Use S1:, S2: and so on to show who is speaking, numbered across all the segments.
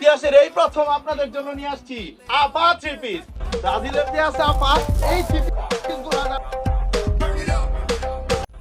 S1: ইতিহাসের এই প্রথম আপনাদের জন্য নিয়ে আসছি আপা থ্রি পিস। ব্রাজিলের যে আছে আপা, এই থ্রি পিস গুলো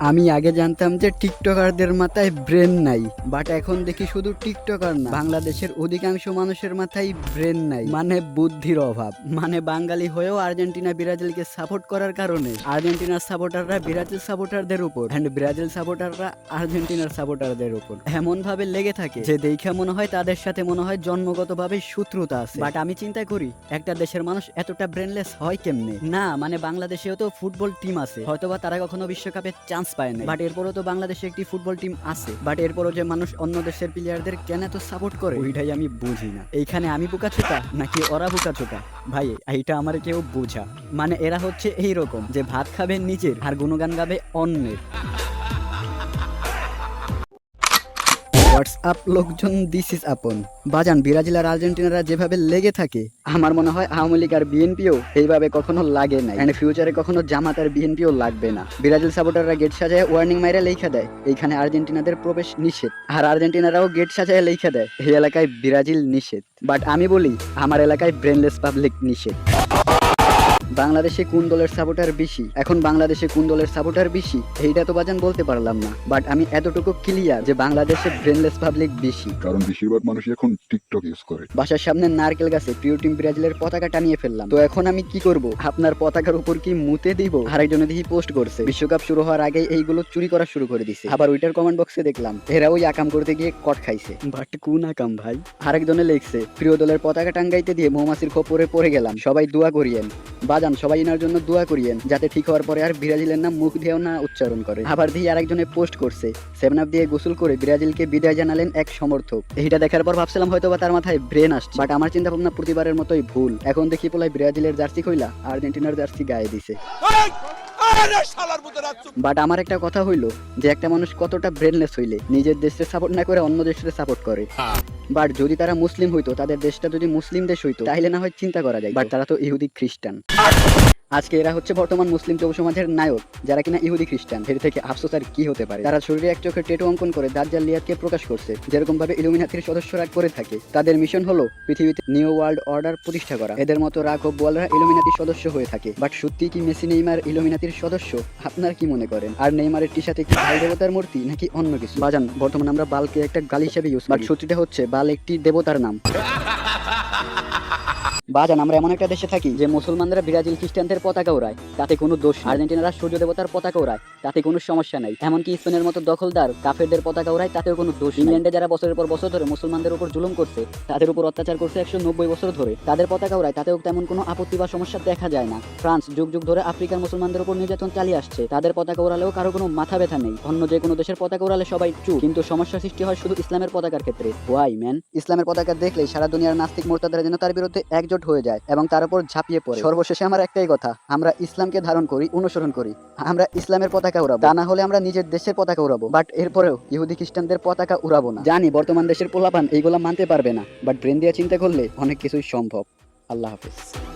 S2: আমি আগে জানতাম যে টিকটকারদের মাথায় ব্রেন নাই, বাট এখন দেখি শুধু টিকটকার না, বাংলাদেশের অধিকাংশ মানুষের মাথায় ব্রেন নাই, মানে বুদ্ধির অভাব। মানে বাঙালি হয়েও আর্জেন্টিনা ব্রাজিলকে সাপোর্ট করার কারণে আর্জেন্টিনার সাপোর্টাররা ব্রাজিল সাপোর্টারদের উপর এন্ড ব্রাজিল সাপোর্টাররা আর্জেন্টিনার সাপোর্টারদের উপর এমন ভাবে লেগে থাকে যে দেখে মনে হয় তাদের সাথে মনে হয় জন্মগতভাবে শত্রুতা আছে। বাট আমি চিন্তা করি একটা দেশের মানুষ এতটা ব্রেনলেস হয় কেমনে? না মানে বাংলাদেশেও তো ফুটবল টিম আছে, হয়তোবা তারা কখনো বিশ্বকাপে চান্স পায় না, বাট এরপরও তো বাংলাদেশে একটি ফুটবল টিম আছে। বাট এরপরও যে মানুষ অন্য দেশের প্লেয়ারদের কেন এত সাপোর্ট করে ওইটাই আমি বুঝি না। এইখানে আমি বোকাচোকা নাকি ওরা বোকাচোকা? ভাই এইটা আমার কেউ বোঝা। মানে এরা হচ্ছে এইরকম যে ভাত খাবে নিজের আর গুণগান গাবে অন্যের। হোয়াটসঅ্যাপ লোকজন, দিস ইজ আপন। বাজান ব্রাজিল আর আর্জেন্টিনারা যেভাবে লেগে থাকে আমার মনে হয় আওয়ামী লীগ আর বিএনপিও এইভাবে কখনো লাগে নাই, এন্ড ফিউচারে কখনো জামাত আর বিএনপিও লাগবে না। ব্রাজিল সাপোর্টাররা গেট সাজায় ওয়ার্নিং মাইরা লেখা দেয় এইখানে আর্জেন্টিনাদের প্রবেশ নিষেধ, আর আর্জেন্টিনারাও গেট সাজায় লেখা দেয় এই এলাকায় ব্রাজিল নিষেধ। বাট আমি বলি আমার এলাকায় ব্রেনলেস পাবলিক নিষেধ। বাংলাদেশে কোন দলের সাপোর্টার বেশি, এখন বাংলাদেশে কোন দলের সাপোর্টার বেশি এইটা তো বাজান বলতে পারলাম না, বাট আমি এতটুকু ক্লিয়ার যে বাংলাদেশে ব্রেনলেস পাবলিক বেশি,
S3: কারণ বেশিরভাগ মানুষ এখন টিকটক ইউজ করে।
S2: বাসার সামনে নারকেল গাছে প্রিয় টিম ব্রাজিলের পতাকা টানিয়ে ফেললাম, তো এখন আমি কি করব? আপনার পতাকার উপর কি মুতে দিব? আরেকজনে দেখি পোস্ট করছে বিশ্বকাপ শুরু হওয়ার আগে এইগুলো চুরি করা শুরু করে দিছে, আবার ওইটার কমেন্ট বক্সে দেখলাম এরা ওই আকাম করতে গিয়ে কট খাইছে। বাট কোন আকাম ভাই? আরেকজনে লিখছে প্রিয় দলের পতাকা টাঙ্গাইতে দিয়ে মৌমাছির খোপরে পড়ে গেলাম, সবাই দোয়া করিয়েন। বাজান সবাই এনার জন্য দোয়া করিয়েন যাতে ঠিক হওয়ার পরে আর ব্রাজিলের নাম মুখ দিয়েও না উচ্চারণ করে। আবার দিয়ে আরেকজনে পোস্ট করছে 7 আপ দিয়ে গোসল করে ব্রাজিলকে বিদায় জানালেন এক সমর্থক। এইটা দেখার পর ভাবছিলাম হয়তো বা তার মাথায় ব্রেন আসছে, বাট আমার চিন্তা ভাবনা প্রতিবারের মতোই ভুল। এখন দেখি পোলাই ব্রাজিলের জার্সি কইলা আর্জেন্টিনার জার্সি গায়ে দিছে। বাট আমার একটা কথা হইলো যে একটা মানুষ কতটা ব্রেনলেস হইলে নিজের দেশকে সাপোর্ট না করে অন্য দেশকে সাপোর্ট করে। বাট যদি তারা মুসলিম হইতো, তাদের দেশটা যদি মুসলিম দেশ হইতো তাহলে না হয় চিন্তা করা যায়, বাট তারা তো ইহুদি খ্রিস্টান। আজকে এরা হচ্ছে বর্তমান মুসলিম যুব সমাজের নায়ক, যারা কিনা ইহুদি খ্রিস্টান। এর থেকে আফসোস আর কি হতে পারে? তারা শরীরে এক চোখে টেটু অঙ্কন করে দাজ্জাল লিয়াতকে প্রকাশ করছে, যেরকম ভাবে ইলুমিনাতির সদস্যরা করে থাকে। তাদের মিশন হলো পৃথিবীতে নিউ ওয়ার্ল্ড অর্ডার প্রতিষ্ঠা করা। এদের মতো রাঘব বোয়ালরা ইলুমিনাতির সদস্য হয়ে থাকে। বাট সত্যি কি মেসি নেইমার ইলুমিনাতির সদস্য? আপনার কি মনে করেন? আর নেইমারের টি শার্টে কি ভাই দেবতার মূর্তি নাকি অন্য কিছু? বাজান বর্তমানে আমরা বালকে একটা গালি হিসেবে ইউজ, বাট সত্যিটা হচ্ছে বাল একটি দেবতার নাম। বাজান আমরা এমন একটা দেশে থাকি যে মুসলমানরা ব্রাজিল খ্রিস্টানদের পতাকা ওড়ায়, তাতে কোনো দোষ। আর্জেন্টিনারা সূর্য দেবতার পতাকা ওড়ায়, তাতে কোনো সমস্যা নাই। এমনকি স্পেনের মতো দখলদার কাফেরদের পতাকা ওড়ায়, তাতেও কোনো দোষ। ইংল্যান্ডে যারা বছরের পর বছর ধরে মুসলমানদের উপর জুলুম করছে, তাদের উপর অত্যাচার করছে 190 বছর ধরে, তাদের পতাকা ওড়ায়, তাতেও তেমন কোনো আপত্তি বা সমস্যা দেখা যায় না। ফ্রান্স যুগ যুগ ধরে আফ্রিকার মুসলমানদের উপর নির্যাতন চালিয়ে আসছে, তাদের পতাকা ওড়ালেও কারো কোনো মাথা ব্যথা নেই। অন্য যে কোনো দেশের পতাকা ওড়ালে সবাই চুপ, কিন্তু সমস্যা সৃষ্টি হয় শুধু ইসলামের পতাকার ক্ষেত্রে। Why man? ইসলামের পতাকা দেখলেই সারা দুনিয়ার নাস্তিক মোরতাদরা যেন তার বিরুদ্ধে একজোট হয়ে যায় এবং তার উপর ঝাঁপিয়ে পড়ে। সর্বশেষে আমার একটাই কথা, আমরা ইসলামকে ধারণ করি, অনুসরণ করি, আমরা ইসলামের পতাকা উড়াবো, তা না হলে আমরা নিজের দেশের পতাকা উড়াবো। বাট এরপরেও ইহুদি খ্রিস্টানদের পতাকা উড়াবো না। জানি বর্তমান দেশের পোলাপান এইগুলা মানতে পারবে না, বাট ব্রেন দিয়ে চিন্তা করলে অনেক কিছুই সম্ভব। আল্লাহ হাফেজ।